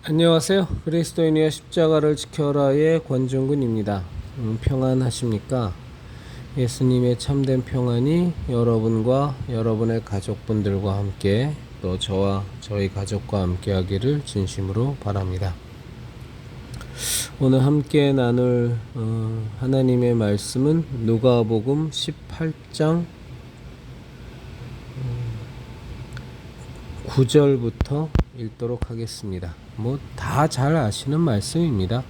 안녕하세요. 그리스도인이여 십자가를 지켜라의 권중근입니다. 평안하십니까? 예수님의 참된 평안이 여러분과 여러분의 가족분들과 함께 또 저와 저희 가족과 함께 하기를 진심으로 바랍니다. 오늘 함께 나눌 하나님의 말씀은 누가복음 18장 9절부터 읽도록 하겠습니다. 다 잘 아시는 말씀입니다.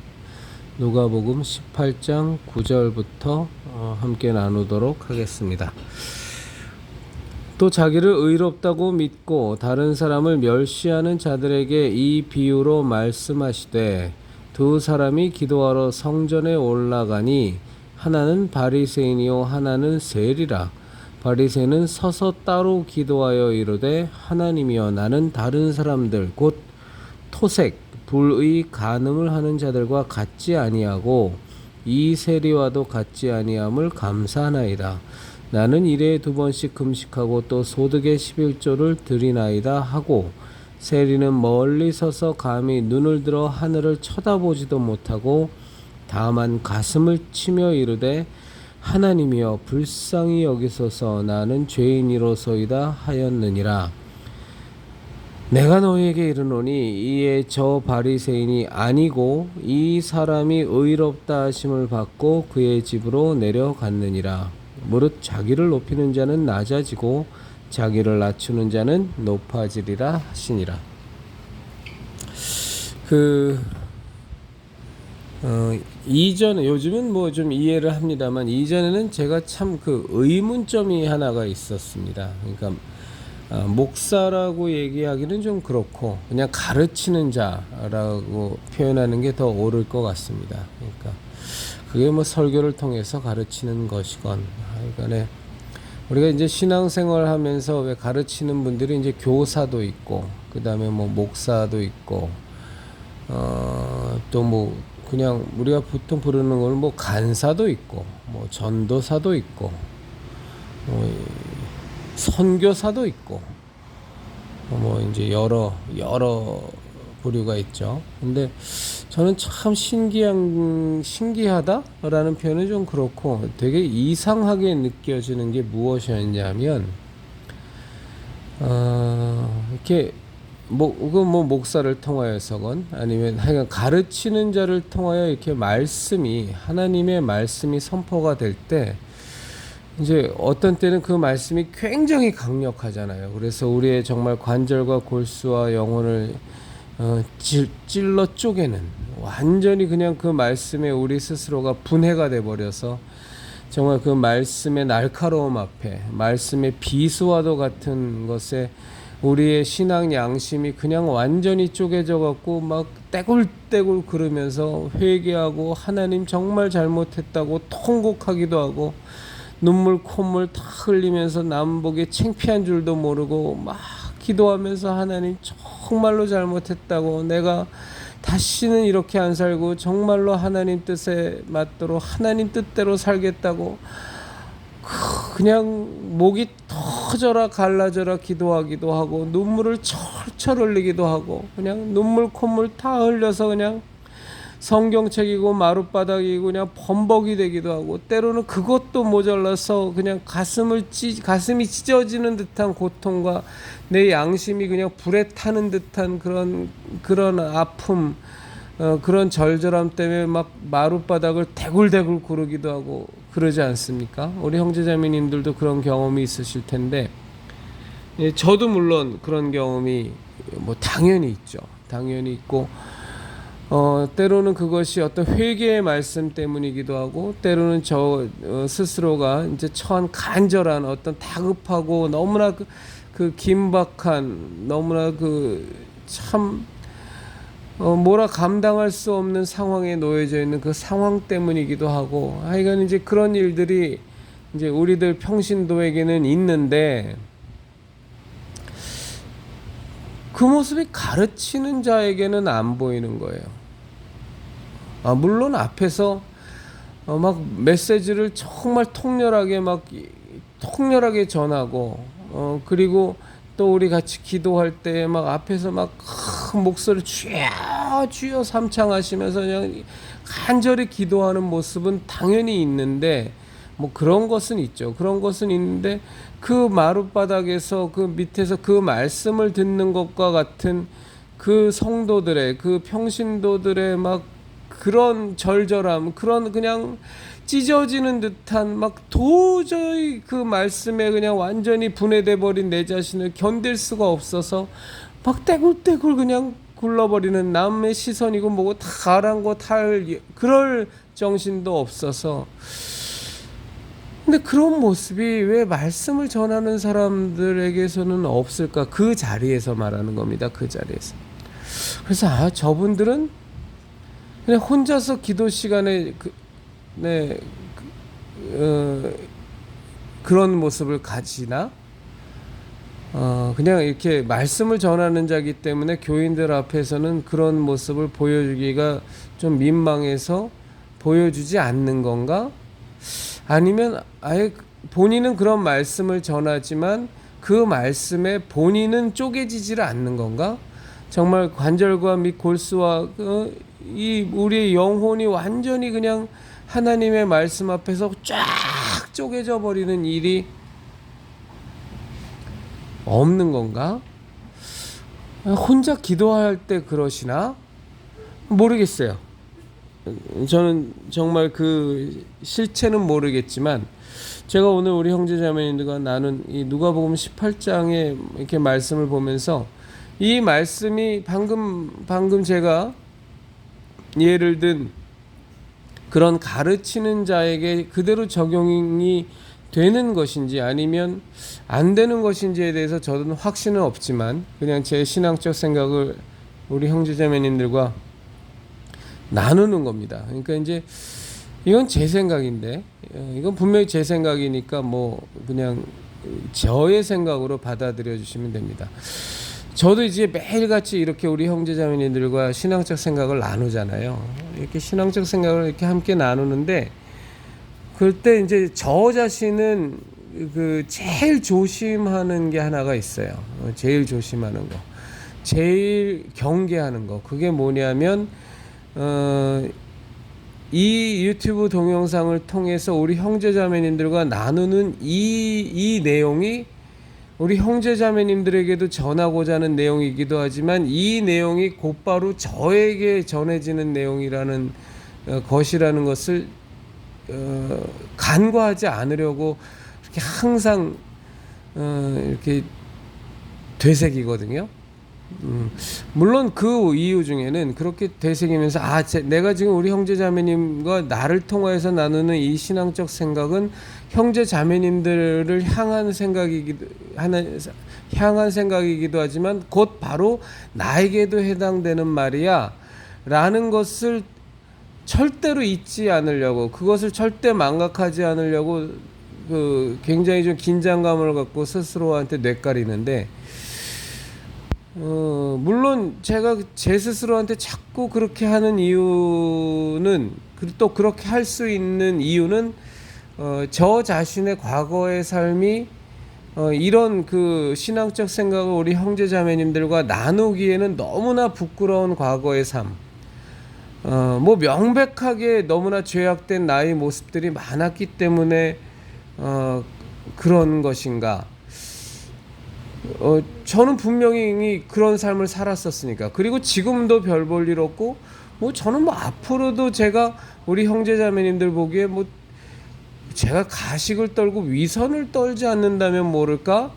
누가복음 18장 9절부터 함께 나누도록 하겠습니다. 또 자기를 의롭다고 믿고 다른 사람을 멸시하는 자들에게 이 비유로 말씀하시되, 두 사람이 기도하러 성전에 올라가니 하나는 바리새인이요 하나는 세리라. 바리새인은 서서 따로 기도하여 이르되, 하나님이여, 나는 다른 사람들 곧 토색 불의 간음을 하는 자들과 같지 아니하고 이 세리와도 같지 아니함을 감사하나이다. 나는 일에 2번씩 금식하고 또 소득의 11조를 드리나이다 하고, 세리는 멀리 서서 감히 눈을 들어 하늘을 쳐다보지도 못하고 다만 가슴을 치며 이르되, 하나님이여 불쌍히 여기소서, 나는 죄인이로소이다 하였느니라. 내가 너희에게 이르노니 이에 저 바리새인이 아니고 이 사람이 의롭다 하심을 받고 그의 집으로 내려갔느니라. 무릇 자기를 높이는 자는 낮아지고 자기를 낮추는 자는 높아지리라 하시니라. 이전에, 요즘은 좀 이해를 합니다만, 이전에는 제가 참 의문점이 하나가 있었습니다. 그러니까 목사라고 얘기하기는 좀 그렇고 그냥 가르치는 자라고 표현하는 게 더 옳을 것 같습니다. 그러니까 그게 설교를 통해서 가르치는 것이건, 하여간에 우리가 이제 신앙생활 하면서 왜 가르치는 분들이 이제 교사도 있고, 그 다음에 목사도 있고, 또 그냥 우리가 보통 부르는 걸 간사도 있고, 전도사도 있고, 선교사도 있고, 이제 여러 부류가 있죠. 근데 저는 참 신기하다라는 표현은 좀 그렇고, 되게 이상하게 느껴지는 게 무엇이었냐면, 이렇게 목사를 통하여서건 아니면 하여간 가르치는 자를 통하여 이렇게 하나님의 말씀이 선포가 될 때, 이제 어떤 때는 그 말씀이 굉장히 강력하잖아요. 그래서 우리의 정말 관절과 골수와 영혼을 찔러 쪼개는, 완전히 그냥 그 말씀에 우리 스스로가 분해가 돼 버려서 정말 그 말씀의 날카로움 앞에, 말씀의 비수와도 같은 것에 우리의 신앙 양심이 그냥 완전히 쪼개져 갖고 떼굴떼굴 그러면서 회개하고 하나님 정말 잘못했다고 통곡하기도 하고, 눈물 콧물 다 흘리면서 남보기 창피한 줄도 모르고 기도하면서 하나님 정말로 잘못했다고, 내가 다시는 이렇게 안 살고 정말로 하나님 뜻에 맞도록 하나님 뜻대로 살겠다고 그냥 목이 터져라 갈라져라 기도하기도 하고, 눈물을 철철 흘리기도 하고, 그냥 눈물 콧물 다 흘려서 그냥 성경책이고 마룻바닥이고 그냥 범벅이 되기도 하고, 때로는 그것도 모자라서 그냥 가슴이 찢어지는 듯한 고통과 내 양심이 그냥 불에 타는 듯한 그런 아픔, 그런 절절함 때문에 마룻바닥을 대굴대굴 구르기도 하고 그러지 않습니까? 우리 형제자매님들도 그런 경험이 있으실 텐데, 저도 물론 그런 경험이 당연히 있죠. 당연히 있고, 때로는 그것이 어떤 회개의 말씀 때문이기도 하고, 때로는 저 스스로가 이제 처한 간절한 어떤 다급하고 너무나 긴박한, 너무나 참 뭐라 감당할 수 없는 상황에 놓여져 있는 그 상황 때문이기도 하고, 하여간 이제 그런 일들이 이제 우리들 평신도에게는 있는데, 그 모습이 가르치는 자에게는 안 보이는 거예요. 물론 앞에서 메시지를 정말 통렬하게 전하고, 그리고 또 우리 같이 기도할 때 막 앞에서 막 큰 목소리 주여 주여 삼창하시면서 그냥 간절히 기도하는 모습은 당연히 있는데 뭐 그런 것은 있죠. 그런 것은 있는데 그 마룻바닥에서 그 밑에서 그 말씀을 듣는 것과 같은 그 성도들의 그 평신도들의 막 그런 절절함, 그런 그냥 찢어지는 듯한 막 도저히 그 말씀에 그냥 완전히 분해돼 버린 내 자신을 견딜 수가 없어서 막 떼굴떼굴 그냥 굴러버리는 남의 시선이고 뭐고 다 아랑곳할 그럴 정신도 없어서. 근데 그런 모습이 왜 말씀을 전하는 사람들에게서는 없을까? 그 자리에서 말하는 겁니다. 그 자리에서. 그래서 저분들은 그냥 혼자서 기도 시간에 그런 모습을 가지나 그냥 이렇게 말씀을 전하는 자기 때문에 교인들 앞에서는 그런 모습을 보여주기가 좀 민망해서 보여주지 않는 건가? 아니면 아예 본인은 그런 말씀을 전하지만 그 말씀에 본인은 쪼개지지를 않는 건가? 정말 관절과 및 골수와 이 우리의 영혼이 완전히 그냥 하나님의 말씀 앞에서 쫙 쪼개져 버리는 일이 없는 건가? 혼자 기도할 때 그러시나? 모르겠어요. 저는 정말 그 실체는 모르겠지만 제가 오늘 우리 형제자매님들과 나눈 이 누가복음 18장의 이렇게 말씀을 보면서 이 말씀이 방금 제가 예를 든 그런 가르치는 자에게 그대로 적용이 되는 것인지 아니면 안 되는 것인지에 대해서 저는 확신은 없지만 그냥 제 신앙적 생각을 우리 형제자매님들과 나누는 겁니다. 그러니까 이제 이건 제 생각인데 이건 분명히 제 생각이니까 뭐 그냥 저의 생각으로 받아들여 주시면 됩니다. 저도 이제 매일같이 이렇게 우리 형제자매님들과 신앙적 생각을 나누잖아요. 이렇게 신앙적 생각을 이렇게 함께 나누는데 그때 이제 저 자신은 그 제일 조심하는 게 하나가 있어요. 제일 조심하는 거, 제일 경계하는 거. 그게 뭐냐면 이 유튜브 동영상을 통해서 우리 형제자매님들과 나누는 이 내용이 우리 형제자매님들에게도 전하고자 하는 내용이기도 하지만 이 내용이 곧바로 저에게 전해지는 내용이라는 것이라는 것을 간과하지 않으려고 이렇게 항상 이렇게 되새기거든요. 물론 그 이유 중에는 그렇게 되새기면서 내가 지금 우리 형제자매님과 나를 통하여서 나누는 이 신앙적 생각은 형제자매님들을 향한 생각이기도 하지만 곧 바로 나에게도 해당되는 말이야 라는 것을 절대로 잊지 않으려고, 그것을 절대 망각하지 않으려고 굉장히 좀 긴장감을 갖고 스스로한테 뇌까리는데 물론 제가 제 스스로한테 자꾸 그렇게 하는 이유는 또 그렇게 할 수 있는 이유는 저 자신의 과거의 삶이 이런 그 신앙적 생각을 우리 형제자매님들과 나누기에는 너무나 부끄러운 과거의 삶, 뭐 명백하게 너무나 죄악된 나의 모습들이 많았기 때문에 그런 것인가? 저는 분명히 그런 삶을 살았었으니까. 그리고 지금도 별 볼 일 없고 뭐 저는 뭐 앞으로도 제가 우리 형제자매님들 보기에 뭐 제가 가식을 떨고 위선을 떨지 않는다면 모를까?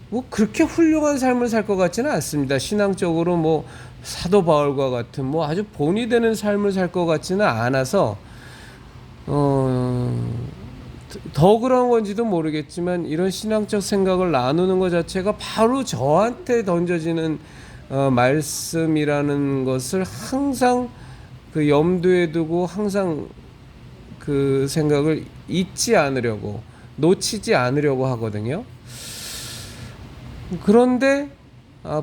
뭐 그렇게 훌륭한 삶을 살 것 같지는 않습니다. 신앙적으로 뭐 사도 바울과 같은 뭐 아주 본이 되는 삶을 살 것 같지는 않아서 더 그런 건지도 모르겠지만 이런 신앙적 생각을 나누는 것 자체가 바로 저한테 던져지는 말씀이라는 것을 항상 그 염두에 두고 항상 그 생각을 잊지 않으려고, 놓치지 않으려고 하거든요. 그런데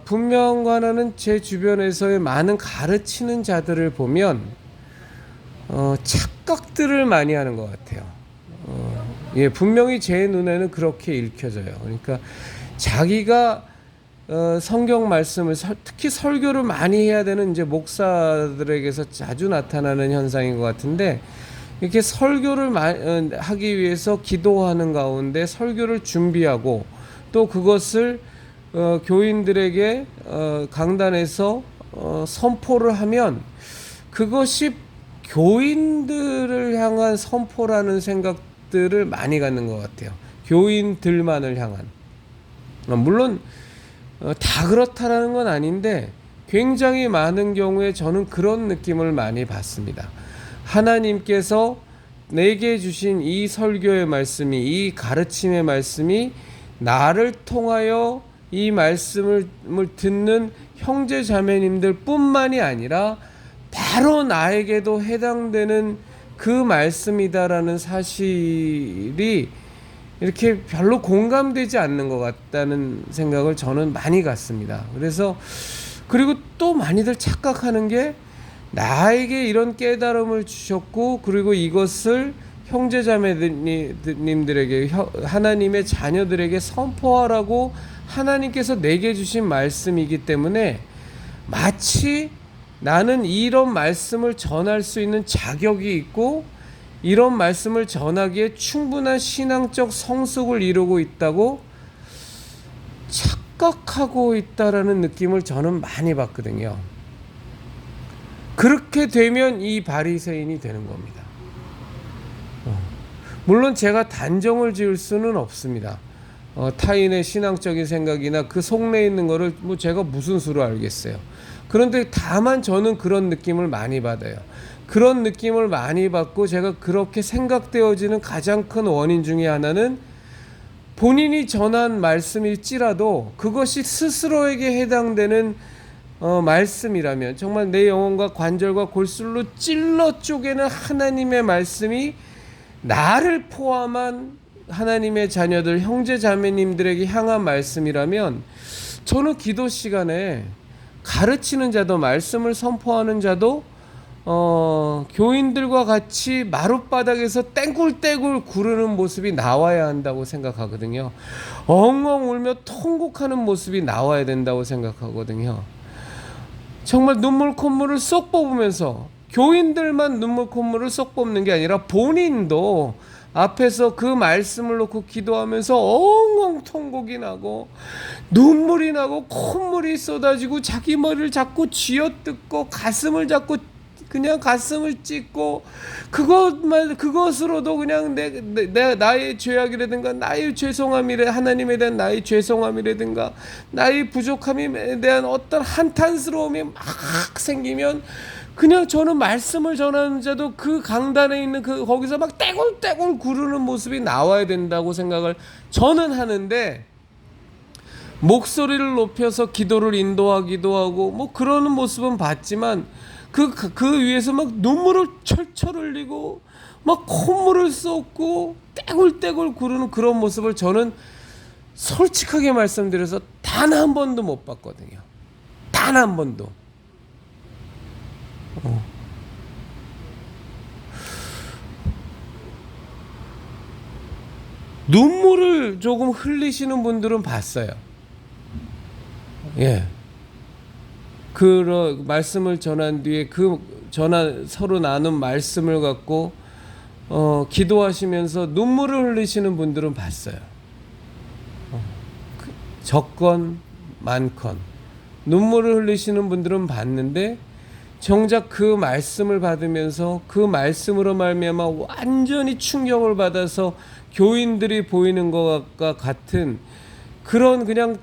분명하나는 제 주변에서의 많은 가르치는 자들을 보면 착각들을 많이 하는 것 같아요. 분명히 제 눈에는 그렇게 읽혀져요. 그러니까 자기가 성경 말씀을 특히 설교를 많이 해야 되는 이제 목사들에게서 자주 나타나는 현상인 것 같은데, 이렇게 설교를 하기 위해서 기도하는 가운데 설교를 준비하고 또 그것을 교인들에게 강단에서 선포를 하면 그것이 교인들을 향한 선포라는 생각들을 많이 갖는 것 같아요. 교인들만을 향한. 물론 다 그렇다라는 건 아닌데 굉장히 많은 경우에 저는 그런 느낌을 많이 받습니다. 하나님께서 내게 주신 이 설교의 말씀이, 이 가르침의 말씀이 나를 통하여 이 말씀을 듣는 형제 자매님들 뿐만이 아니라 바로 나에게도 해당되는 그 말씀이다라는 사실이 이렇게 별로 공감되지 않는 것 같다는 생각을 저는 많이 갖습니다. 그리고 또 많이들 착각하는 게, 나에게 이런 깨달음을 주셨고 그리고 이것을 형제자매님들에게, 하나님의 자녀들에게 선포하라고 하나님께서 내게 주신 말씀이기 때문에 마치 나는 이런 말씀을 전할 수 있는 자격이 있고 이런 말씀을 전하기에 충분한 신앙적 성숙을 이루고 있다고 착각하고 있다라는 느낌을 저는 많이 받거든요. 그렇게 되면 이 바리새인이 되는 겁니다. 물론 제가 단정을 지을 수는 없습니다. 타인의 신앙적인 생각이나 그 속내에 있는 거를 제가 무슨 수로 알겠어요. 그런데 다만 저는 그런 느낌을 많이 받아요. 그런 느낌을 많이 받고 제가 그렇게 생각되어지는 가장 큰 원인 중에 하나는, 본인이 전한 말씀일지라도 그것이 스스로에게 해당되는 말씀이라면, 정말 내 영혼과 관절과 골술로 찔러 쪼개는 하나님의 말씀이 나를 포함한 하나님의 자녀들, 형제 자매님들에게 향한 말씀이라면, 저는 기도 시간에 가르치는 자도, 말씀을 선포하는 자도 교인들과 같이 마룻바닥에서 땡굴땡굴 구르는 모습이 나와야 한다고 생각하거든요. 엉엉 울며 통곡하는 모습이 나와야 된다고 생각하거든요. 정말 눈물 콧물을 쏙 뽑으면서, 교인들만 눈물 콧물을 쏙 뽑는 게 아니라 본인도 앞에서 그 말씀을 놓고 기도하면서 엉엉 통곡이 나고 눈물이 나고 콧물이 쏟아지고 자기 머리를 자꾸 쥐어뜯고 가슴을 자꾸 그냥 가슴을 찢고, 그것으로도 그냥 나의 죄악이라든가 나의 죄송함이래, 하나님에 대한 나의 죄송함이라든가 나의 부족함에 대한 어떤 한탄스러움이 막 생기면, 그냥 저는 말씀을 전하는 자도 그 강단에 있는 거기서 막 떼굴떼굴 구르는 모습이 나와야 된다고 생각을 저는 하는데, 목소리를 높여서 기도를 인도하기도 하고 그러는 모습은 봤지만 그 위에서 막 눈물을 철철 흘리고 막 콧물을 쏟고 떼굴떼굴 구르는 그런 모습을 저는 솔직하게 말씀드려서 단 한 번도 못 봤거든요. 단 한 번도. 눈물을 조금 흘리시는 분들은 봤어요. 예. 그 말씀을 전한 뒤에 서로 나눈 말씀을 갖고 기도하시면서 눈물을 흘리시는 분들은 봤어요. 적건 많건 눈물을 흘리시는 분들은 봤는데, 정작 그 말씀을 받으면서 그 말씀으로 말미암아 완전히 충격을 받아서 교인들이 보이는 것과 같은 그런 그냥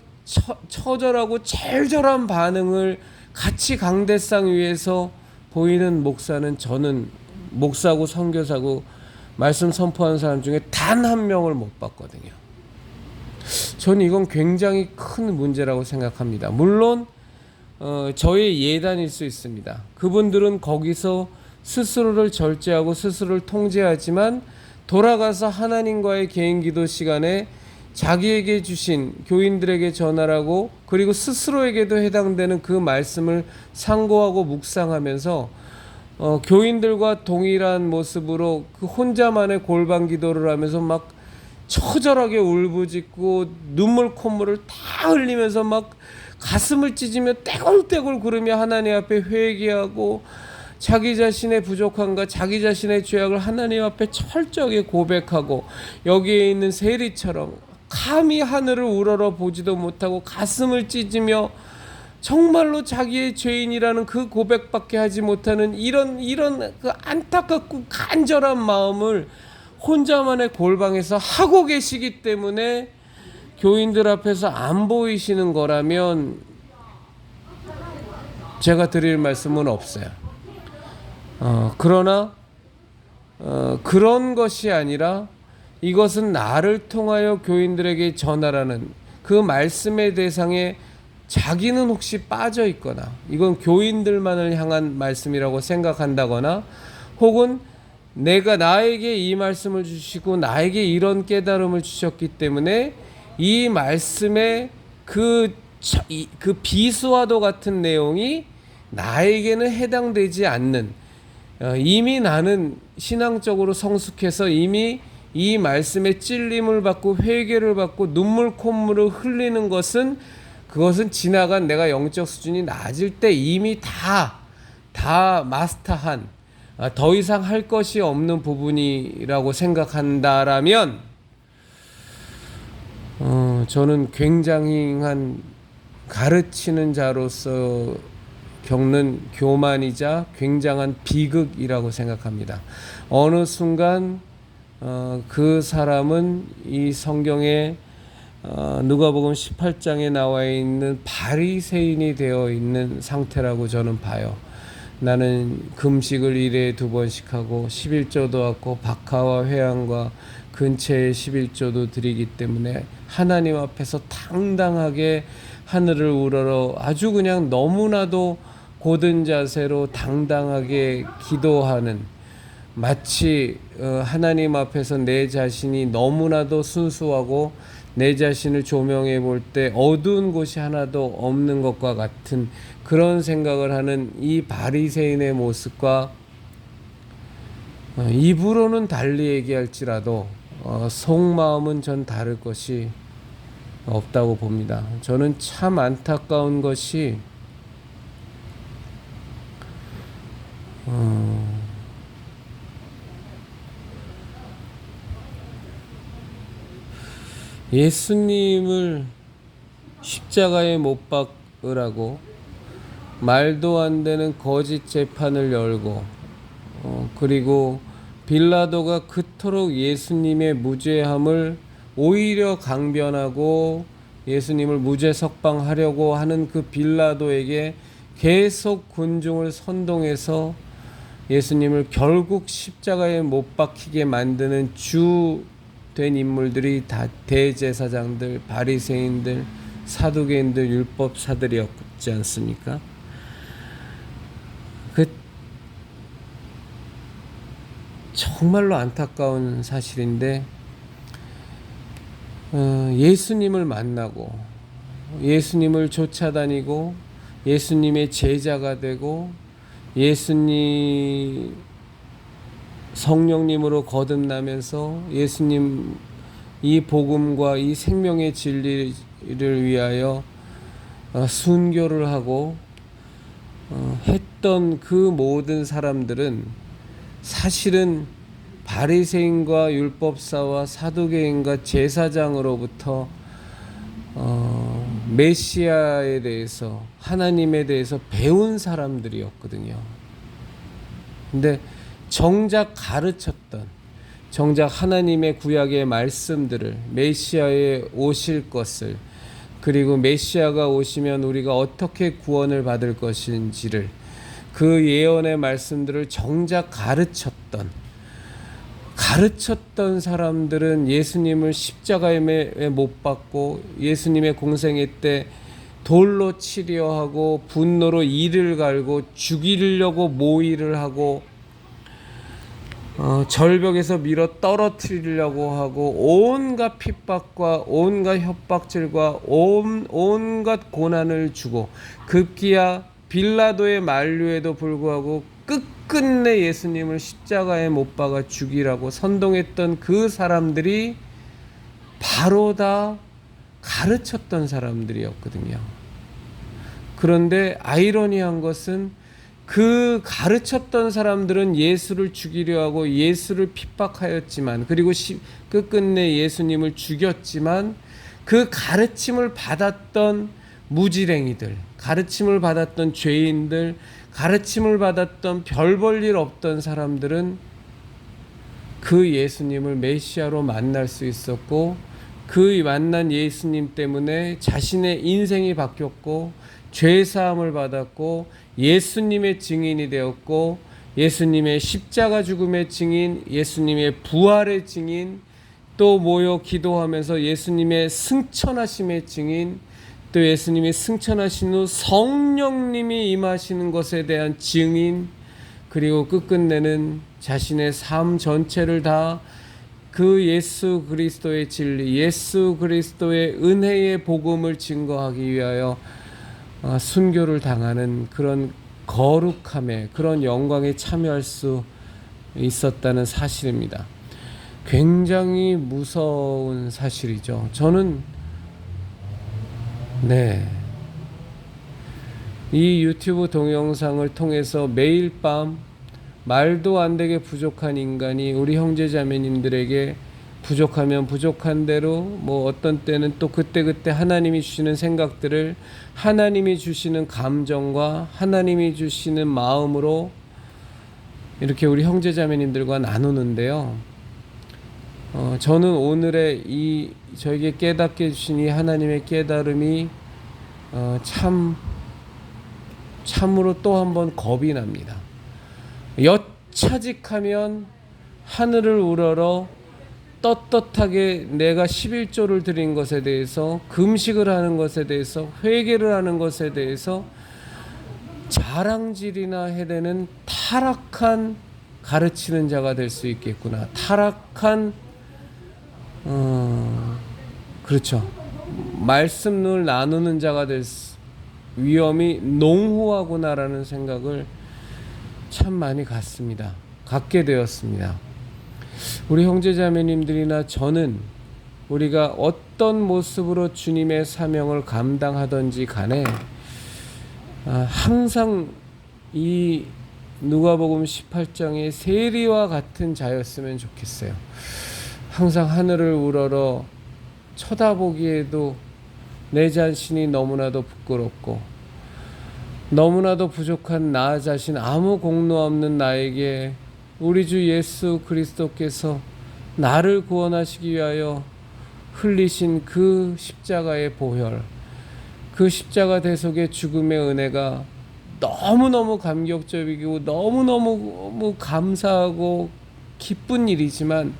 처절하고 절절한 반응을 같이 강대상 위에서 보이는 목사는, 저는 목사고 선교사고 말씀 선포하는 사람 중에 단 한 명을 못 봤거든요. 저는 이건 굉장히 큰 문제라고 생각합니다. 물론 저의 예단일 수 있습니다. 그분들은 거기서 스스로를 절제하고 스스로를 통제하지만 돌아가서 하나님과의 개인 기도 시간에 자기에게 주신 교인들에게 전하라고, 그리고 스스로에게도 해당되는 그 말씀을 상고하고 묵상하면서 교인들과 동일한 모습으로 그 혼자만의 골방 기도를 하면서 막 처절하게 울부짖고 눈물 콧물을 다 흘리면서 막 가슴을 찢으며 떼굴떼굴 구르며 하나님 앞에 회개하고 자기 자신의 부족함과 자기 자신의 죄악을 하나님 앞에 철저하게 고백하고, 여기에 있는 세리처럼 감히 하늘을 우러러 보지도 못하고 가슴을 찢으며 정말로 자기의 죄인이라는 그 고백밖에 하지 못하는 이런 그 안타깝고 간절한 마음을 혼자만의 골방에서 하고 계시기 때문에 교인들 앞에서 안 보이시는 거라면 제가 드릴 말씀은 없어요. 그러나 그런 것이 아니라 이것은 나를 통하여 교인들에게 전하라는 그 말씀의 대상에 자기는 혹시 빠져 있거나, 이건 교인들만을 향한 말씀이라고 생각한다거나, 혹은 내가 나에게 이 말씀을 주시고 나에게 이런 깨달음을 주셨기 때문에 이 말씀의 그 비수와도 같은 내용이 나에게는 해당되지 않는, 이미 나는 신앙적으로 성숙해서 이미 이 말씀에 찔림을 받고 회개를 받고 눈물 콧물을 흘리는 것은, 그것은 지나간 내가 영적 수준이 낮을 때 이미 다 마스터한, 더 이상 할 것이 없는 부분이라고 생각한다라면 저는 굉장한 가르치는 자로서 겪는 교만이자 굉장한 비극이라고 생각합니다. 어느 순간 그 사람은 이 성경에 누가복음 18장에 나와 있는 바리새인이 되어 있는 상태라고 저는 봐요. 나는 금식을 1회에 2번씩 하고 11조도 하고 박하와 회향과 근처에 11조도 드리기 때문에 하나님 앞에서 당당하게 하늘을 우러러 아주 그냥 너무나도 고든 자세로 당당하게 기도하는, 마치 하나님 앞에서 내 자신이 너무나도 순수하고 내 자신을 조명해 볼 때 어두운 곳이 하나도 없는 것과 같은 그런 생각을 하는 이 바리새인의 모습과, 입으로는 달리 얘기할지라도 속마음은 전 다를 것이 없다고 봅니다. 저는 참 안타까운 것이 예수님을 십자가에 못 박으라고 말도 안 되는 거짓 재판을 열고, 그리고 빌라도가 그토록 예수님의 무죄함을 오히려 강변하고 예수님을 무죄 석방하려고 하는 그 빌라도에게 계속 군중을 선동해서 예수님을 결국 십자가에 못 박히게 만드는 주된 인물들이 다 대제사장들, 바리새인들, 사두개인들, 율법사들이었지 않습니까? 그 정말로 안타까운 사실인데, 예수님을 만나고 예수님을 쫓아다니고 예수님의 제자가 되고 예수님 성령님으로 거듭나면서 예수님 이 복음과 이 생명의 진리를 위하여 순교를 하고 했던 그 모든 사람들은 사실은 바리새인과 율법사와 사두개인과 제사장으로부터 메시아에 대해서, 하나님에 대해서 배운 사람들이었거든요. 근데 정작 가르쳤던, 정작 하나님의 구약의 말씀들을, 메시아에 오실 것을, 그리고 메시아가 오시면 우리가 어떻게 구원을 받을 것인지를, 그 예언의 말씀들을 정작 가르쳤던 사람들은 예수님을 십자가에 못 박고 예수님의 공생애 때 돌로 치려 하고 분노로 이를 갈고 죽이려고 모의를 하고 절벽에서 밀어 떨어뜨리려고 하고 온갖 핍박과 온갖 협박질과 온갖 고난을 주고, 급기야 빌라도의 만류에도 불구하고 끝끝내 예수님을 십자가에 못 박아 죽이라고 선동했던 그 사람들이 바로 다 가르쳤던 사람들이었거든요. 그런데 아이러니한 것은 그 가르쳤던 사람들은 예수를 죽이려 하고 예수를 핍박하였지만, 그리고 끝끝내 예수님을 죽였지만, 그 가르침을 받았던 무지랭이들, 가르침을 받았던 죄인들, 가르침을 받았던 별 볼 일 없던 사람들은 그 예수님을 메시아로 만날 수 있었고, 그 만난 예수님 때문에 자신의 인생이 바뀌었고, 죄사함을 받았고, 예수님의 증인이 되었고, 예수님의 십자가 죽음의 증인, 예수님의 부활의 증인, 또 모여 기도하면서 예수님의 승천하심의 증인, 또 예수님이 승천하신 후 성령님이 임하시는 것에 대한 증인, 그리고 끝끝내는 자신의 삶 전체를 다 그 예수 그리스도의 진리, 예수 그리스도의 은혜의 복음을 증거하기 위하여 순교를 당하는 그런 거룩함에, 그런 영광에 참여할 수 있었다는 사실입니다. 굉장히 무서운 사실이죠. 저는 이 유튜브 동영상을 통해서 매일 밤 말도 안 되게 부족한 인간이 우리 형제자매님들에게 부족하면 부족한 대로, 뭐 어떤 때는 또 그때그때 하나님이 주시는 생각들을, 하나님이 주시는 감정과 하나님이 주시는 마음으로 이렇게 우리 형제자매님들과 나누는데요. 저는 오늘의 저에게 깨닫게 해주신 이 하나님의 깨달음이 참으로 또 한 번 겁이 납니다. 여차직하면 하늘을 우러러 떳떳하게 내가 11조를 드린 것에 대해서, 금식을 하는 것에 대해서, 회개를 하는 것에 대해서 자랑질이나 해대는 타락한 가르치는 자가 될 수 있겠구나. 타락한 그렇죠. 말씀을 나누는 자가 될 위험이 농후하구나라는 생각을 참 많이 갖게 되었습니다. 우리 형제자매님들이나 저는 우리가 어떤 모습으로 주님의 사명을 감당하든지 간에 항상 이 누가복음 18장의 세리와 같은 자였으면 좋겠어요. 항상 하늘을 우러러 쳐다보기에도 내 자신이 너무나도 부끄럽고, 너무나도 부족한 나 자신, 아무 공로 없는 나에게 우리 주 예수 그리스도께서 나를 구원하시기 위하여 흘리신 그 십자가의 보혈, 그 십자가 대속의 죽음의 은혜가 너무너무 감격적이고 너무너무 감사하고 기쁜 일이지만,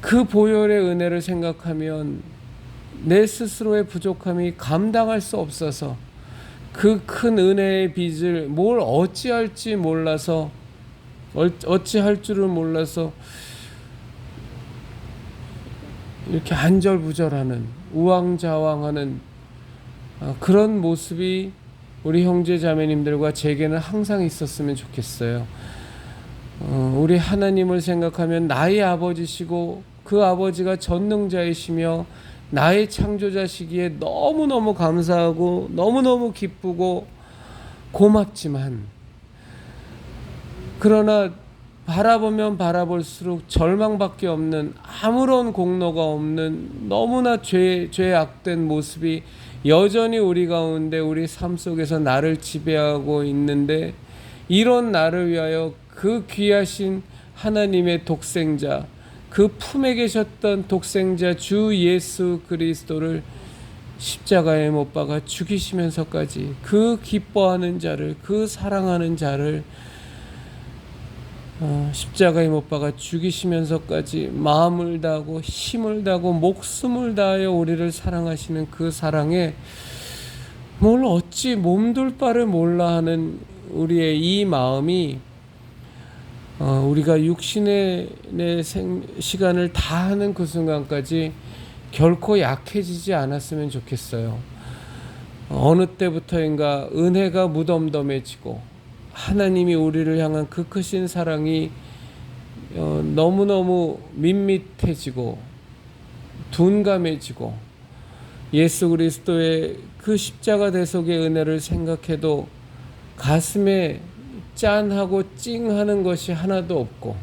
그 보혈의 은혜를 생각하면 내 스스로의 부족함이 감당할 수 없어서 그 큰 은혜의 빚을 뭘 어찌할지 몰라서, 어찌할 줄을 몰라서 이렇게 안절부절하는, 우왕좌왕하는 그런 모습이 우리 형제 자매님들과 제게는 항상 있었으면 좋겠어요. 우리 하나님을 생각하면 나의 아버지시고 그 아버지가 전능자이시며 나의 창조자시기에 너무너무 감사하고 너무너무 기쁘고 고맙지만, 그러나 바라보면 바라볼수록 절망밖에 없는, 아무런 공로가 없는 너무나 죄악된 모습이 여전히 우리 가운데, 우리 삶 속에서 나를 지배하고 있는데, 이런 나를 위하여 그 귀하신 하나님의 독생자, 그 품에 계셨던 독생자 주 예수 그리스도를 십자가에 못 박아 죽이시면서까지, 그 기뻐하는 자를, 그 사랑하는 자를 십자가에 못 박아 죽이시면서까지 마음을 다하고 힘을 다하고 목숨을 다하여 우리를 사랑하시는 그 사랑에 뭘 어찌 몸둘 바를 몰라 하는 우리의 이 마음이 우리가 육신의 시간을 다하는 그 순간까지 결코 약해지지 않았으면 좋겠어요. 어느 때부터인가 은혜가 무덤덤해지고 하나님이 우리를 향한 그 크신 사랑이 너무너무 밋밋해지고 둔감해지고 예수 그리스도의 그 십자가 대속의 은혜를 생각해도 가슴에 짠하고 찡하는 것이 하나도 없고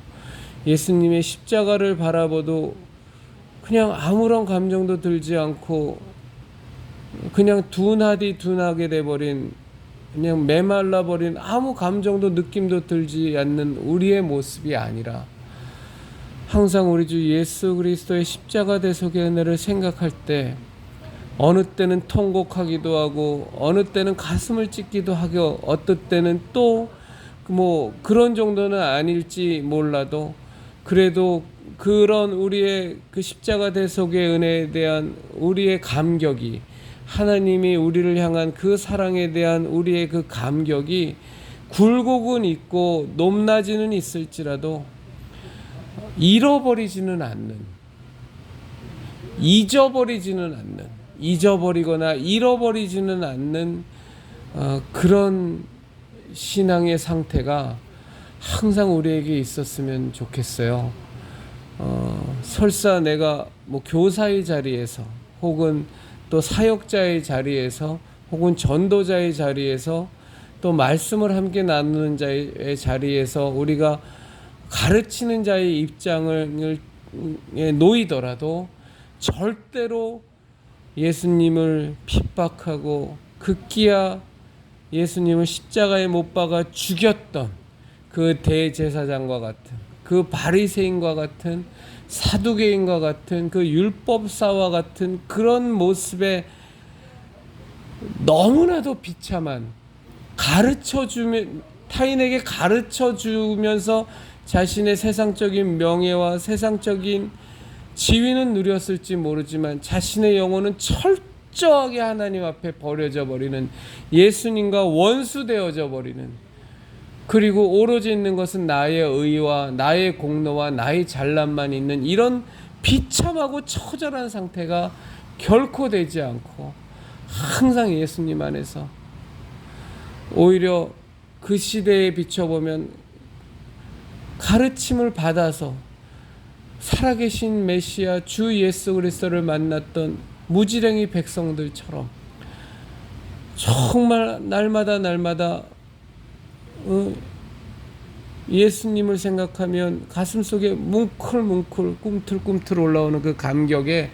예수님의 십자가를 바라봐도 그냥 아무런 감정도 들지 않고 그냥 둔하게 돼버린 그냥 메말라버린 아무 감정도 느낌도 들지 않는 우리의 모습이 아니라 항상 우리 주 예수 그리스도의 십자가 대속의 은혜를 생각할 때 어느 때는 통곡하기도 하고 어느 때는 가슴을 찢기도 하고 어떤 때는 또 뭐 그런 정도는 아닐지 몰라도 그래도 그런 우리의 그 십자가 대속의 은혜에 대한 우리의 감격이 하나님이 우리를 향한 그 사랑에 대한 우리의 그 감격이 굴곡은 있고 높낮이는 있을지라도 잃어버리지는 않는 잊어버리거나 잃어버리지는 않는 그런 신앙의 상태가 항상 우리에게 있었으면 좋겠어요. 설사 내가 뭐 교사의 자리에서 혹은 또 사역자의 자리에서 혹은 전도자의 자리에서 또 말씀을 함께 나누는 자의 자리에서 우리가 가르치는 자의 입장을 놓이더라도 절대로 예수님을 핍박하고 급기야 예수님을 십자가에 못 박아 죽였던 그 대제사장과 같은 그 바리새인과 같은 사두개인과 같은 그 율법사와 같은 그런 모습에 너무나도 비참한 타인에게 가르쳐주면서 자신의 세상적인 명예와 세상적인 지위는 누렸을지 모르지만 자신의 영혼은 철저하게 하나님 앞에 버려져 버리는 예수님과 원수되어져 버리는 그리고 오로지 있는 것은 나의 의와 나의 공로와 나의 잘남만 있는 이런 비참하고 처절한 상태가 결코 되지 않고 항상 예수님 안에서 오히려 그 시대에 비춰보면 가르침을 받아서 살아계신 메시아 주 예수 그리스도를 만났던 무지랭이 백성들처럼 정말 날마다 예수님을 생각하면 가슴속에 뭉클뭉클 꿈틀꿈틀 올라오는 그 감격에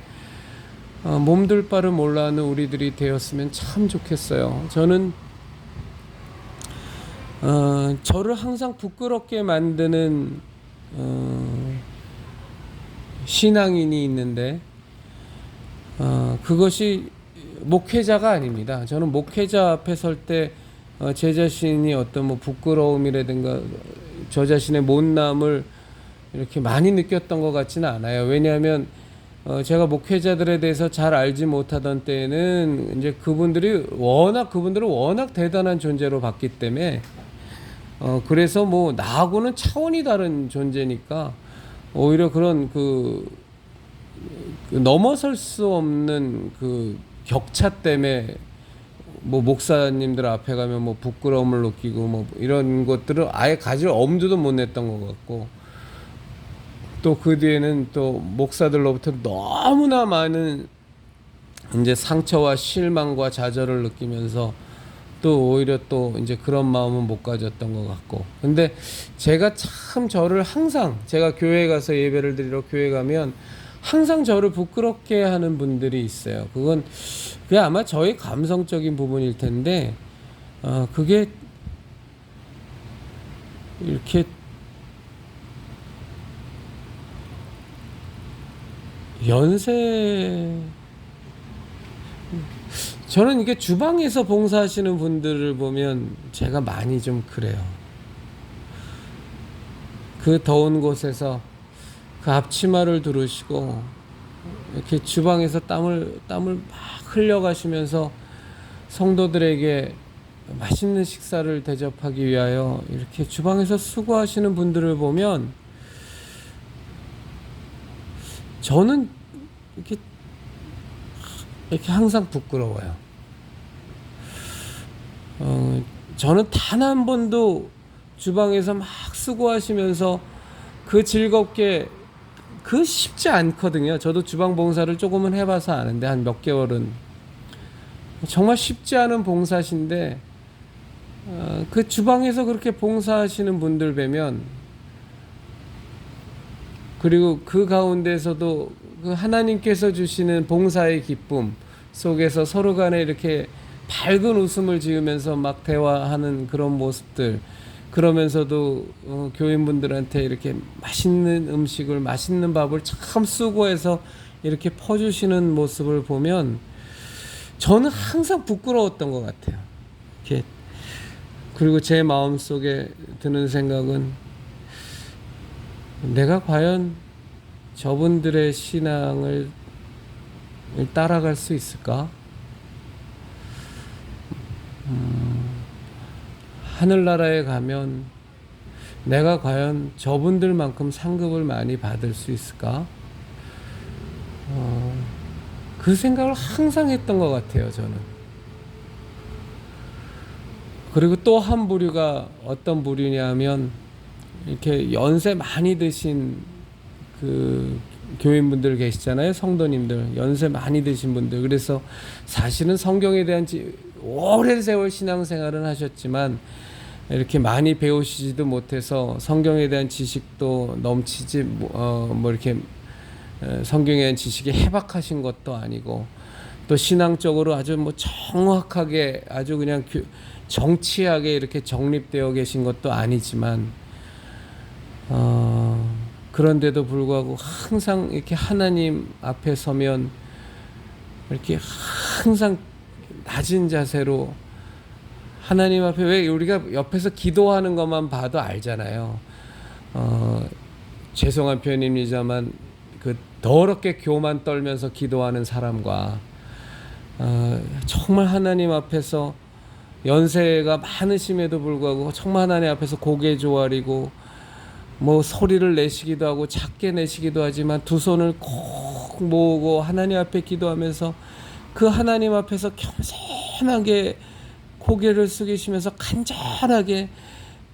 몸둘 바를 몰라 하는 우리들이 되었으면 참 좋겠어요. 저는 저를 항상 부끄럽게 만드는 신앙인이 있는데 그것이 목회자가 아닙니다. 저는 목회자 앞에 설 때 제 자신이 어떤 뭐 부끄러움이라든가 저 자신의 못남을 이렇게 많이 느꼈던 것 같지는 않아요. 왜냐하면 제가 목회자들에 대해서 잘 알지 못하던 때에는 이제 그분들은 워낙 대단한 존재로 봤기 때문에 그래서 뭐 나하고는 차원이 다른 존재니까 오히려 그런 그 넘어설 수 없는 그 격차 때문에 뭐 목사님들 앞에 가면 뭐 부끄러움을 느끼고 뭐 이런 것들을 아예 가질 엄두도 못 냈던 것 같고 또 그 뒤에는 또 목사들로부터 너무나 많은 이제 상처와 실망과 좌절을 느끼면서 또 오히려 또 이제 그런 마음은 못 가졌던 것 같고 근데 제가 참 저를 항상 제가 교회 가서 예배를 드리러 교회 가면 항상 저를 부끄럽게 하는 분들이 있어요. 그게 아마 저의 감성적인 부분일 텐데 그게 이렇게 저는 이게 주방에서 봉사하시는 분들을 보면 제가 많이 좀 그래요. 그 더운 곳에서 그 앞치마를 두르시고 이렇게 주방에서 땀을 막 흘려가시면서 성도들에게 맛있는 식사를 대접하기 위하여 이렇게 주방에서 수고하시는 분들을 보면 저는 이렇게 항상 부끄러워요. 저는 단 한 번도 주방에서 막 수고하시면서 그 즐겁게 그 쉽지 않거든요. 저도 주방 봉사를 조금은 해봐서 아는데 한 몇 개월은 정말 쉽지 않은 봉사신데 그 주방에서 그렇게 봉사하시는 분들 뵈면 그리고 그 가운데서도 그 하나님께서 주시는 봉사의 기쁨 속에서 서로 간에 이렇게 밝은 웃음을 지으면서 막 대화하는 그런 모습들 그러면서도 교인분들한테 이렇게 맛있는 음식을 맛있는 밥을 참 수고해서 이렇게 퍼주시는 모습을 보면 저는 항상 부끄러웠던 것 같아요. 이렇게 그리고 제 마음속에 드는 생각은 내가 과연 저분들의 신앙을 따라갈 수 있을까? 하늘나라에 가면 내가 과연 저분들만큼 상급을 많이 받을 수 있을까? 그 생각을 항상 했던 것 같아요, 저는. 그리고 또 한 부류가 어떤 부류냐면 이렇게 연세 많이 드신 그 교인분들 계시잖아요. 성도님들 연세 많이 드신 분들. 그래서 사실은 성경에 대한 오랜 세월 신앙생활은 하셨지만 이렇게 많이 배우시지도 못해서 성경에 대한 지식도 넘치지 뭐 이렇게 성경에 대한 지식이 해박하신 것도 아니고 또 신앙적으로 아주 뭐 정확하게 아주 그냥 정치하게 이렇게 정립되어 계신 것도 아니지만 그런데도 불구하고 항상 이렇게 하나님 앞에 서면 이렇게 항상 낮은 자세로 하나님 앞에 왜 우리가 옆에서 기도하는 것만 봐도 알잖아요. 죄송한 표현입니다만 그 더럽게 교만 떨면서 기도하는 사람과 정말 하나님 앞에서 연세가 많으심에도 불구하고 정말 하나님 앞에서 고개 조아리고 뭐 소리를 내시기도 하고 작게 내시기도 하지만 두 손을 콕 모으고 하나님 앞에 기도하면서 그 하나님 앞에서 겸손하게 고개를 숙이시면서 간절하게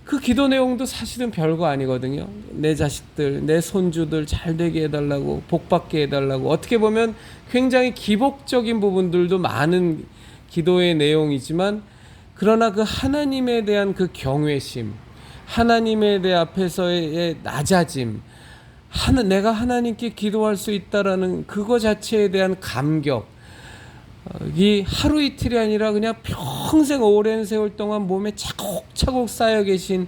그 기도 내용도 사실은 별거 아니거든요. 내 자식들, 내 손주들 잘 되게 해달라고, 복 받게 해달라고. 어떻게 보면 굉장히 기복적인 부분들도 많은 기도의 내용이지만 그러나 그 하나님에 대한 그 경외심, 하나님에 대해 앞에서의 낮아짐, 내가 하나님께 기도할 수 있다라는 그거 자체에 대한 감격, 이 하루 이틀이 아니라 그냥 평생 오랜 세월 동안 몸에 차곡차곡 쌓여 계신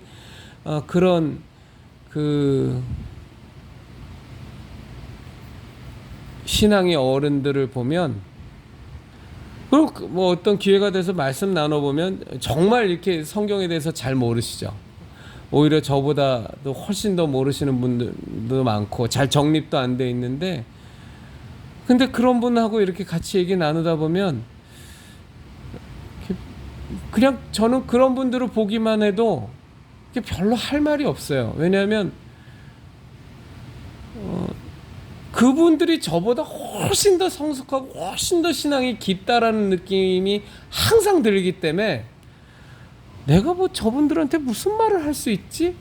그런 그 신앙의 어른들을 보면 그리고 뭐 어떤 기회가 돼서 말씀 나눠보면 정말 이렇게 성경에 대해서 잘 모르시죠. 오히려 저보다도 훨씬 더 모르시는 분들도 많고 잘 정립도 안 돼 있는데 근데 그런 분하고 이렇게 같이 얘기 나누다 보면 그냥 저는 그런 분들을 보기만 해도 별로 할 말이 없어요. 왜냐하면 그분들이 저보다 훨씬 더 성숙하고 훨씬 더 신앙이 깊다라는 느낌이 항상 들기 때문에 내가 뭐 저분들한테 무슨 말을 할 수 있지?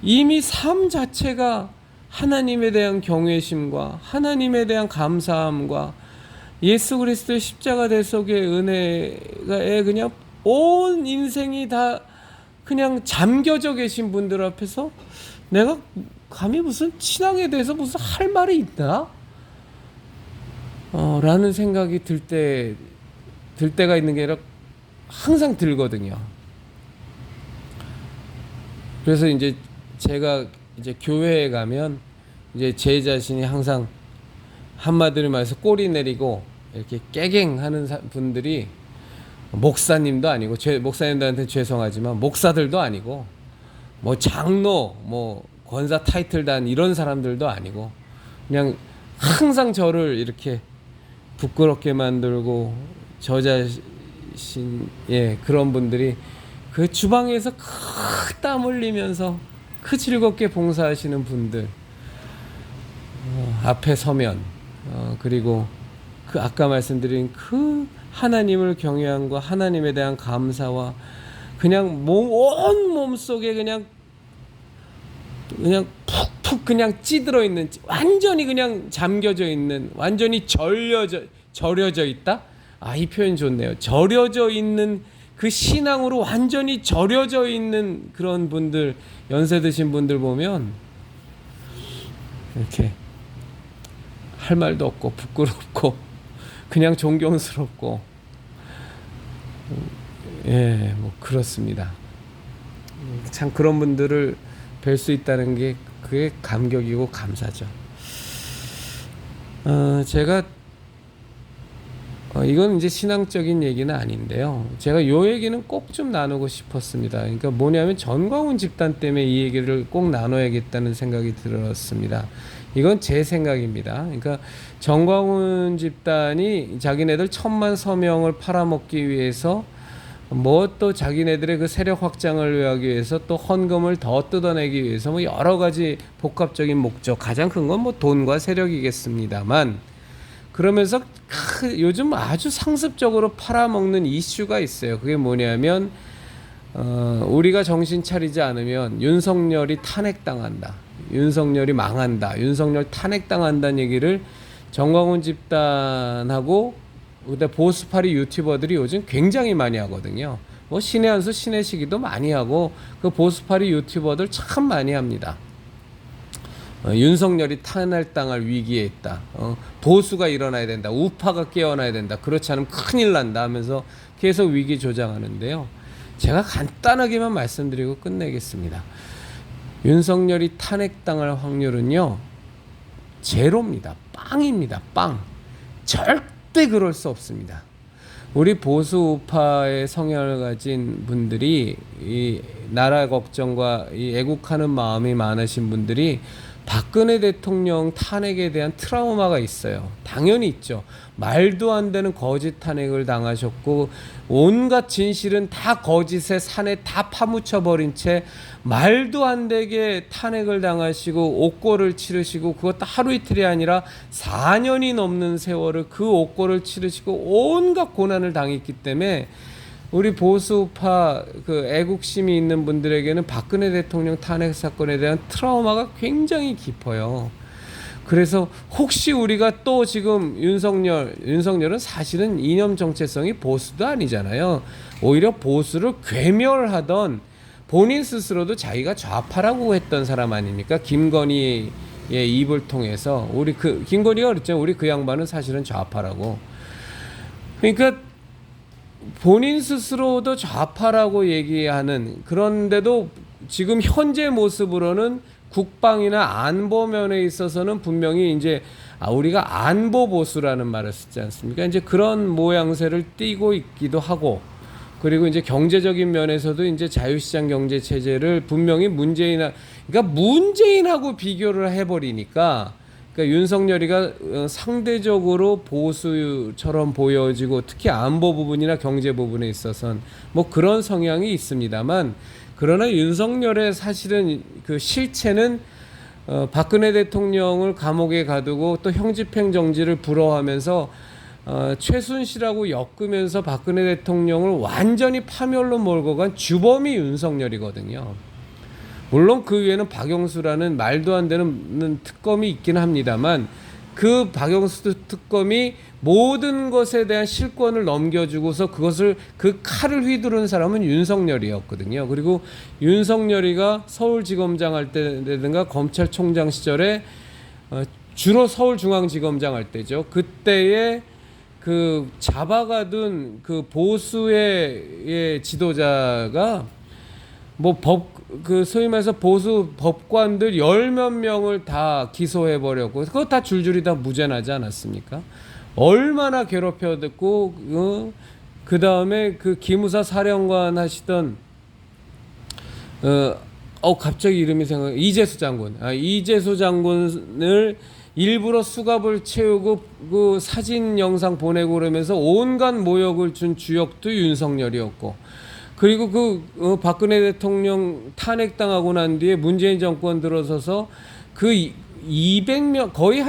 이미 삶 자체가 하나님에 대한 경외심과 하나님에 대한 감사함과 예수 그리스도의 십자가 대속의 은혜에 그냥 온 인생이 다 그냥 잠겨져 계신 분들 앞에서 내가 감히 무슨 신앙에 대해서 무슨 할 말이 있나? 라는 생각이 들 때가 있는 게 아니라 항상 들거든요. 그래서 이제 제가 이제 교회에 가면 이제 제 자신이 항상 한마디로 말해서 꼬리 내리고 이렇게 깨갱하는 분들이 목사님도 아니고 목사님들한테 죄송하지만 목사들도 아니고 뭐 장로 뭐 권사 타이틀 단 이런 사람들도 아니고 그냥 항상 저를 이렇게 부끄럽게 만들고 저 자신의 그런 분들이 그 주방에서 크 땀 흘리면서 그 즐겁게 봉사하시는 분들 앞에 서면 그리고 그 아까 말씀드린 그 하나님을 경외함과 하나님에 대한 감사와 그냥 온 몸 속에 그냥 툭 그냥 찌들어 있는, 완전히 그냥 잠겨져 있는, 완전히 절여져 있다. 이 표현 좋네요. 절여져 있는, 그 신앙으로 완전히 절여져 있는 그런 분들, 연세 드신 분들 보면 이렇게 할 말도 없고 부끄럽고 그냥 존경스럽고, 뭐 그렇습니다. 참 그런 분들을 뵐 수 있다는 게 그게 감격이고 감사죠. 제가 이건 이제 신앙적인 얘기는 아닌데요. 제가 요 얘기는 꼭 좀 나누고 싶었습니다. 그러니까 뭐냐면 전광훈 집단 때문에 이 얘기를 꼭 나눠야겠다는 생각이 들었습니다. 이건 제 생각입니다. 그러니까 전광훈 집단이 자기네들 1,000만 서명을 팔아먹기 위해서, 뭐 또 자기네들의 그 세력 확장을 위하기 위해서, 또 헌금을 더 뜯어내기 위해서, 뭐 여러 가지 복합적인 목적, 가장 큰 건 뭐 돈과 세력이겠습니다만, 그러면서 요즘 아주 상습적으로 팔아먹는 이슈가 있어요. 그게 뭐냐면 우리가 정신 차리지 않으면 윤석열이 탄핵당한다, 윤석열이 망한다, 윤석열 탄핵당한다는 얘기를 정광훈 집단하고 그때 보수파리 유튜버들이 요즘 굉장히 많이 하거든요. 뭐 신의 한수, 신의 시기도 많이 하고, 그 보수파리 유튜버들 참 많이 합니다. 윤석열이 탄핵당할 위기에 있다. 보수가 일어나야 된다. 우파가 깨어나야 된다. 그렇지 않으면 큰일 난다 하면서 계속 위기 조장하는데요. 제가 간단하게만 말씀드리고 끝내겠습니다. 윤석열이 탄핵당할 확률은요, 제로입니다. 빵입니다. 빵. 절대 그럴 수 없습니다. 우리 보수 우파의 성향을 가진 분들이, 이 나라 걱정과 이 애국하는 마음이 많으신 분들이 박근혜 대통령 탄핵에 대한 트라우마가 있어요. 당연히 있죠. 말도 안 되는 거짓 탄핵을 당하셨고, 온갖 진실은 다 거짓의 산에 다 파묻혀버린 채 말도 안 되게 탄핵을 당하시고 옥고를 치르시고, 그것도 하루 이틀이 아니라 4년이 넘는 세월을 그 옥고를 치르시고 온갖 고난을 당했기 때문에 우리 보수파 그 애국심이 있는 분들에게는 박근혜 대통령 탄핵 사건에 대한 트라우마가 굉장히 깊어요. 그래서 혹시 우리가 또 지금 윤석열은 사실은 이념 정체성이 보수도 아니잖아요. 오히려 보수를 괴멸하던, 본인 스스로도 자기가 좌파라고 했던 사람 아닙니까? 김건희의 입을 통해서 김건희가 그랬잖아요. 우리 그 양반은 사실은 좌파라고. 그러니까 본인 스스로도 좌파라고 얘기하는, 그런데도 지금 현재 모습으로는 국방이나 안보 면에 있어서는 분명히 이제 우리가 안보 보수라는 말을 쓰지 않습니까? 이제 그런 모양새를 띠고 있기도 하고, 그리고 이제 경제적인 면에서도 이제 자유시장 경제 체제를 분명히 그러니까 문재인하고 비교를 해버리니까, 그러니까 윤석열이가 상대적으로 보수처럼 보여지고, 특히 안보 부분이나 경제 부분에 있어서는 뭐 그런 성향이 있습니다만, 그러나 윤석열의 사실은 그 실체는 박근혜 대통령을 감옥에 가두고 또 형집행 정지를 불허하면서 최순실하고 엮으면서 박근혜 대통령을 완전히 파멸로 몰고 간 주범이 윤석열이거든요. 물론 그 위에는 박영수라는 말도 안 되는 특검이 있긴 합니다만, 그 박영수 특검이 모든 것에 대한 실권을 넘겨주고서 그 칼을 휘두른 사람은 윤석열이었거든요. 그리고 윤석열이가 서울지검장 할 때라든가 검찰총장 시절에 주로 서울중앙지검장 할 때죠. 그때에 그 잡아가둔 그 보수의 지도자가 소위 말해서 보수 법관들 10몇 명을 다 기소해버렸고, 그거 다 줄줄이 다 무죄나지 않았습니까? 얼마나 괴롭혀듣고, 그 다음에 그 기무사 사령관 하시던, 갑자기 이름이 이재수 장군. 이재수 장군을 일부러 수갑을 채우고 그 사진 영상 보내고 그러면서 온갖 모욕을 준 주역도 윤석열이었고, 그리고 박근혜 대통령 탄핵당하고 난 뒤에 문재인 정권 들어서서 그 200명, 거의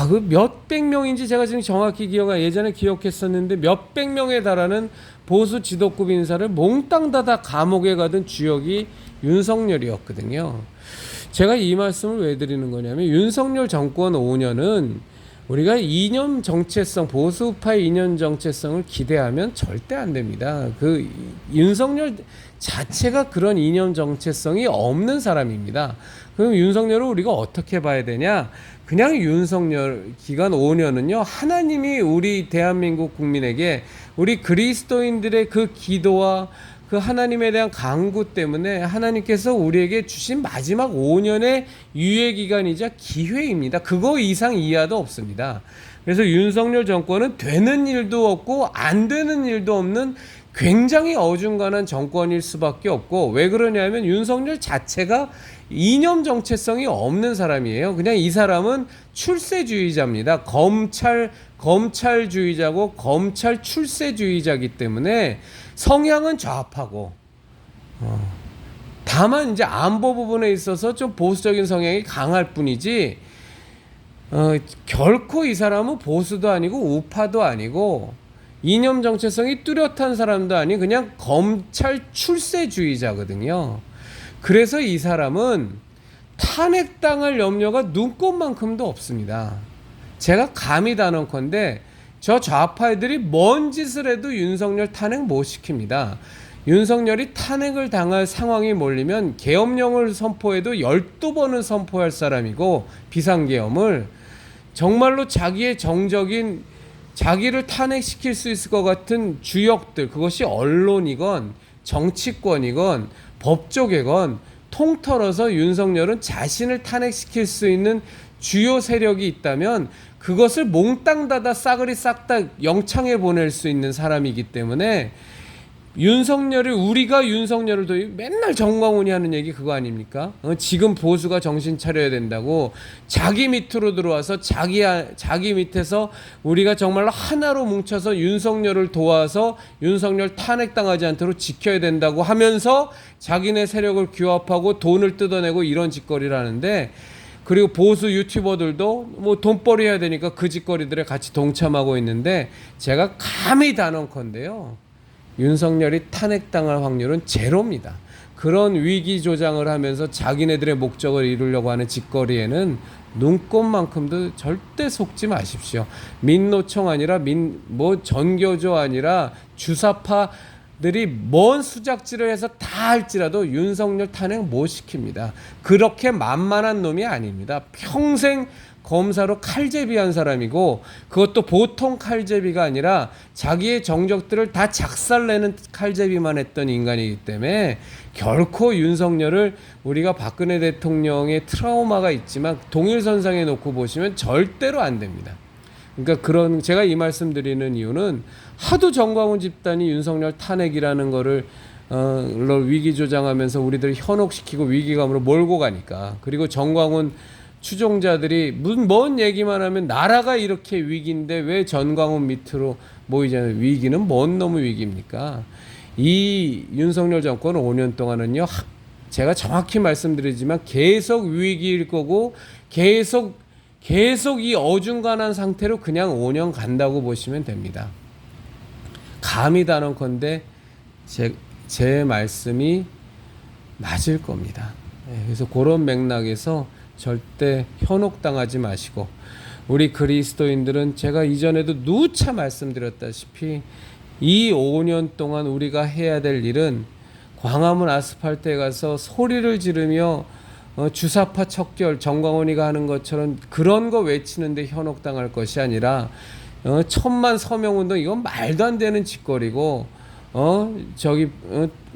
그 몇백 명인지 제가 지금 정확히 예전에 기억했었는데 몇백 명에 달하는 보수 지도급 인사를 몽땅 다 감옥에 가던 주역이 윤석열이었거든요. 제가 이 말씀을 왜 드리는 거냐면 윤석열 정권 5년은 우리가 이념 정체성, 보수파의 이념 정체성을 기대하면 절대 안 됩니다. 그 윤석열 자체가 그런 이념 정체성이 없는 사람입니다. 그럼 윤석열을 우리가 어떻게 봐야 되냐? 그냥 윤석열 기간 5년은요, 하나님이 우리 대한민국 국민에게 우리 그리스도인들의 그 기도와 그 하나님에 대한 간구 때문에 하나님께서 우리에게 주신 마지막 5년의 유예 기간이자 기회입니다. 그거 이상 이하도 없습니다. 그래서 윤석열 정권은 되는 일도 없고 안 되는 일도 없는 굉장히 어중간한 정권일 수밖에 없고, 왜 그러냐면 윤석열 자체가 이념 정체성이 없는 사람이에요. 그냥 이 사람은 출세주의자입니다. 검찰주의자고 검찰 출세주의자이기 때문에 성향은 좌파고, 다만 이제 안보 부분에 있어서 좀 보수적인 성향이 강할 뿐이지, 결코 이 사람은 보수도 아니고 우파도 아니고 이념 정체성이 뚜렷한 사람도 아닌 그냥 검찰 출세주의자거든요. 그래서 이 사람은 탄핵당할 염려가 눈꼽만큼도 없습니다. 제가 감히 단언컨대 저 좌파애들이 뭔 짓을 해도 윤석열 탄핵 못 시킵니다. 윤석열이 탄핵을 당할 상황이 몰리면 계엄령을 선포해도 12번은 선포할 사람이고, 비상계엄을 정말로 자기의 정적인 자기를 탄핵시킬 수 있을 것 같은 주역들, 그것이 언론이건 정치권이건 법조계건 통틀어서 윤석열은 자신을 탄핵시킬 수 있는 주요 세력이 있다면 그것을 몽땅 닫아 싸그리 싹 다 영창에 보낼 수 있는 사람이기 때문에, 우리가 윤석열을 맨날 정광훈이 하는 얘기 그거 아닙니까? 지금 보수가 정신 차려야 된다고, 자기 밑으로 들어와서 자기 밑에서 우리가 정말로 하나로 뭉쳐서 윤석열을 도와서 윤석열 탄핵당하지 않도록 지켜야 된다고 하면서 자기네 세력을 규합하고 돈을 뜯어내고 이런 짓거리를 하는데, 그리고 보수 유튜버들도 뭐 돈벌이 해야 되니까 그 짓거리들에 같이 동참하고 있는데, 제가 감히 단언컨대요, 윤석열이 탄핵당할 확률은 제로입니다. 그런 위기 조장을 하면서 자기네들의 목적을 이루려고 하는 짓거리에는 눈꼽만큼도 절대 속지 마십시오. 민노총 아니라 전교조 아니라 주사파들이 뭔 수작질을 해서 다 할지라도 윤석열 탄핵 못 시킵니다. 그렇게 만만한 놈이 아닙니다. 평생 검사로 칼제비한 사람이고, 그것도 보통 칼제비가 아니라 자기의 정적들을 다 작살내는 칼제비만 했던 인간이기 때문에 결코 윤석열을 우리가 박근혜 대통령의 트라우마가 있지만 동일선상에 놓고 보시면 절대로 안 됩니다. 그러니까 제가 이 말씀 드리는 이유는 하도 정광훈 집단이 윤석열 탄핵이라는 거를 위기 조장하면서 우리들을 현혹시키고 위기감으로 몰고 가니까, 그리고 정광훈 추종자들이 뭔 얘기만 하면 나라가 이렇게 위기인데 왜 전광훈 밑으로 모이잖아요. 위기는 뭔 놈의 위기입니까? 이 윤석열 정권 5년 동안은요, 제가 정확히 말씀드리지만 계속 위기일 거고 계속 이 어중간한 상태로 그냥 5년 간다고 보시면 됩니다. 감히 단언컨대 제 말씀이 맞을 겁니다. 그래서 그런 맥락에서 절대 현혹당하지 마시고, 우리 그리스도인들은 제가 이전에도 누차 말씀드렸다시피 이 5년 동안 우리가 해야 될 일은 광화문 아스팔트에 가서 소리를 지르며 주사파 척결, 정광훈이가 하는 것처럼 그런 거 외치는데 현혹당할 것이 아니라, 천만 서명운동, 이건 말도 안 되는 짓거리고,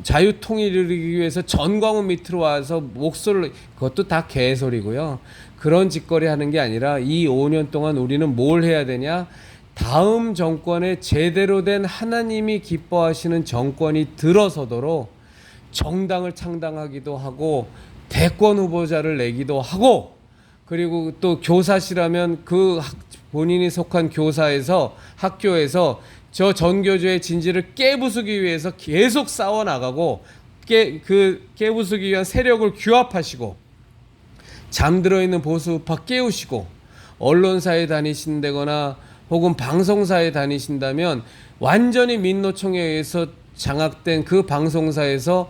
자유 통일을 이루기 위해서 전광훈 밑으로 와서 목소리를, 그것도 다 개소리고요. 그런 짓거리 하는 게 아니라 이 5년 동안 우리는 뭘 해야 되냐? 다음 정권에 제대로 된 하나님이 기뻐하시는 정권이 들어서도록 정당을 창당하기도 하고 대권 후보자를 내기도 하고, 그리고 또 교사시라면 그 본인이 속한 학교에서 저 전교조의 진지를 깨부수기 위해서 계속 싸워나가고, 깨부수기 위한 세력을 규합하시고, 잠들어 있는 보수파 깨우시고, 언론사에 다니신다거나 혹은 방송사에 다니신다면 완전히 민노총에 의해서 장악된 그 방송사에서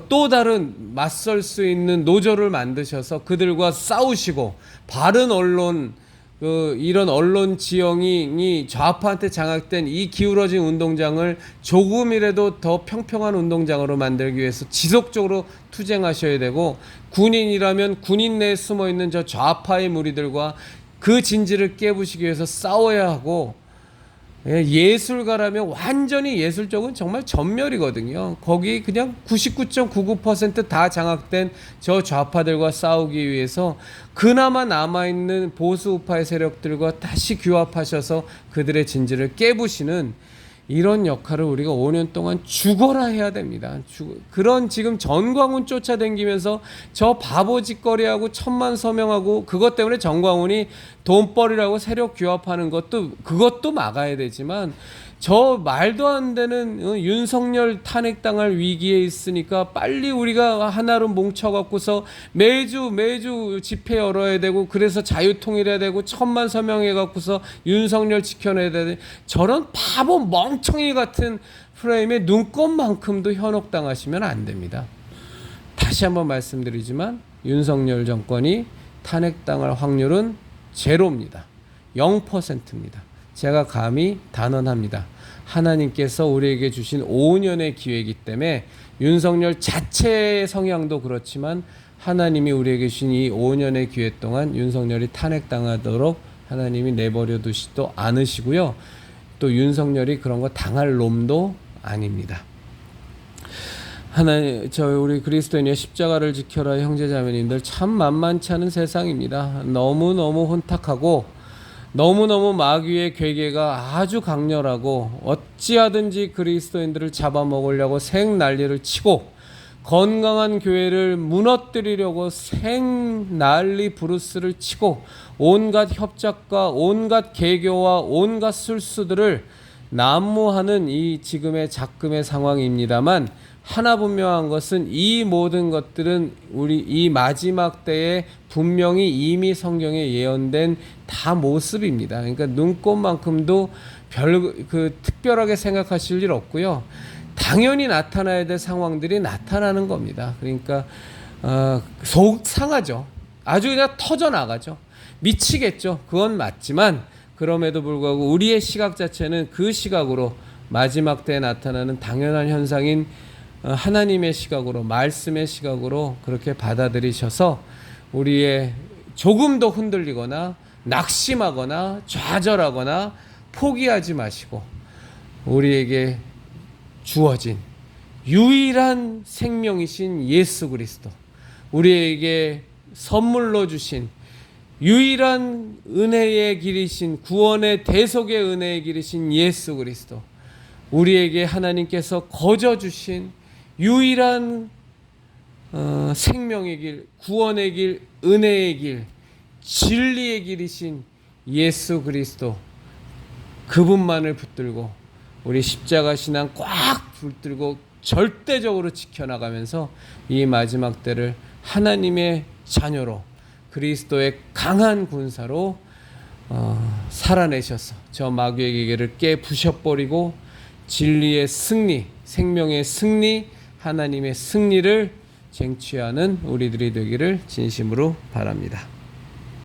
또 다른 맞설 수 있는 노조를 만드셔서 그들과 싸우시고 바른 언론 이런 언론 지형이 좌파한테 장악된 이 기울어진 운동장을 조금이라도 더 평평한 운동장으로 만들기 위해서 지속적으로 투쟁하셔야 되고, 군인이라면 군인 내에 숨어 있는 저 좌파의 무리들과 그 진지를 깨부시기 위해서 싸워야 하고, 예술가라면 완전히 예술 쪽은 정말 전멸이거든요. 거기 그냥 99.99%다 장악된 저 좌파들과 싸우기 위해서 그나마 남아있는 보수 우파의 세력들과 다시 규합하셔서 그들의 진지를 깨부시는 이런 역할을 우리가 5년 동안 죽어라 해야 됩니다. 그런 지금 전광훈 쫓아다니면서 저 바보 짓거리하고 천만 서명하고 그것 때문에 전광훈이 돈벌이라고 세력 규합하는 그것도 막아야 되지만, 저 말도 안 되는 윤석열 탄핵당할 위기에 있으니까 빨리 우리가 하나로 뭉쳐갖고서 매주 집회 열어야 되고, 그래서 자유통일해야 되고, 천만 서명해갖고서 윤석열 지켜내야 되는 저런 바보 멍청이 같은 프레임에 눈꼽만큼도 현혹당하시면 안 됩니다. 다시 한번 말씀드리지만 윤석열 정권이 탄핵당할 확률은 제로입니다. 0%입니다. 제가 감히 단언합니다. 하나님께서 우리에게 주신 5년의 기회이기 때문에 윤석열 자체의 성향도 그렇지만 하나님이 우리에게 주신 이 5년의 기회 동안 윤석열이 탄핵당하도록 하나님이 내버려 두시도 않으시고요. 또 윤석열이 그런 거 당할 놈도 아닙니다. 우리 그리스도인의 십자가를 지켜라 형제자매님들, 참 만만치 않은 세상입니다. 너무너무 혼탁하고 너무너무 마귀의 괴계가 아주 강렬하고 어찌하든지 그리스도인들을 잡아먹으려고 생난리를 치고 건강한 교회를 무너뜨리려고 생난리 브루스를 치고 온갖 협작과 온갖 개교와 온갖 술수들을 난무하는 이 지금의 작금의 상황입니다만, 하나 분명한 것은 이 모든 것들은 우리 이 마지막 때에 분명히 이미 성경에 예언된 다 모습입니다. 그러니까 눈꼽만큼도 특별하게 생각하실 일 없고요. 당연히 나타나야 될 상황들이 나타나는 겁니다. 그러니까 속 상하죠. 아주 그냥 터져 나가죠. 미치겠죠. 그건 맞지만 그럼에도 불구하고 우리의 시각 자체는 그 시각으로 마지막 때에 나타나는 당연한 현상인 하나님의 시각으로, 말씀의 시각으로 그렇게 받아들이셔서 우리의 조금도 흔들리거나 낙심하거나 좌절하거나 포기하지 마시고, 우리에게 주어진 유일한 생명이신 예수 그리스도, 우리에게 선물로 주신 유일한 은혜의 길이신, 구원의 대속의 은혜의 길이신 예수 그리스도, 우리에게 하나님께서 거저 주신 유일한 생명의 길, 구원의 길, 은혜의 길, 진리의 길이신 예수 그리스도, 그분만을 붙들고 우리 십자가 신앙 꽉 붙들고 절대적으로 지켜나가면서 이 마지막 때를 하나님의 자녀로, 그리스도의 강한 군사로 살아내셔서 저 마귀의 기계를 깨부셔버리고 진리의 승리, 생명의 승리, 하나님의 승리를 쟁취하는 우리들이 되기를 진심으로 바랍니다.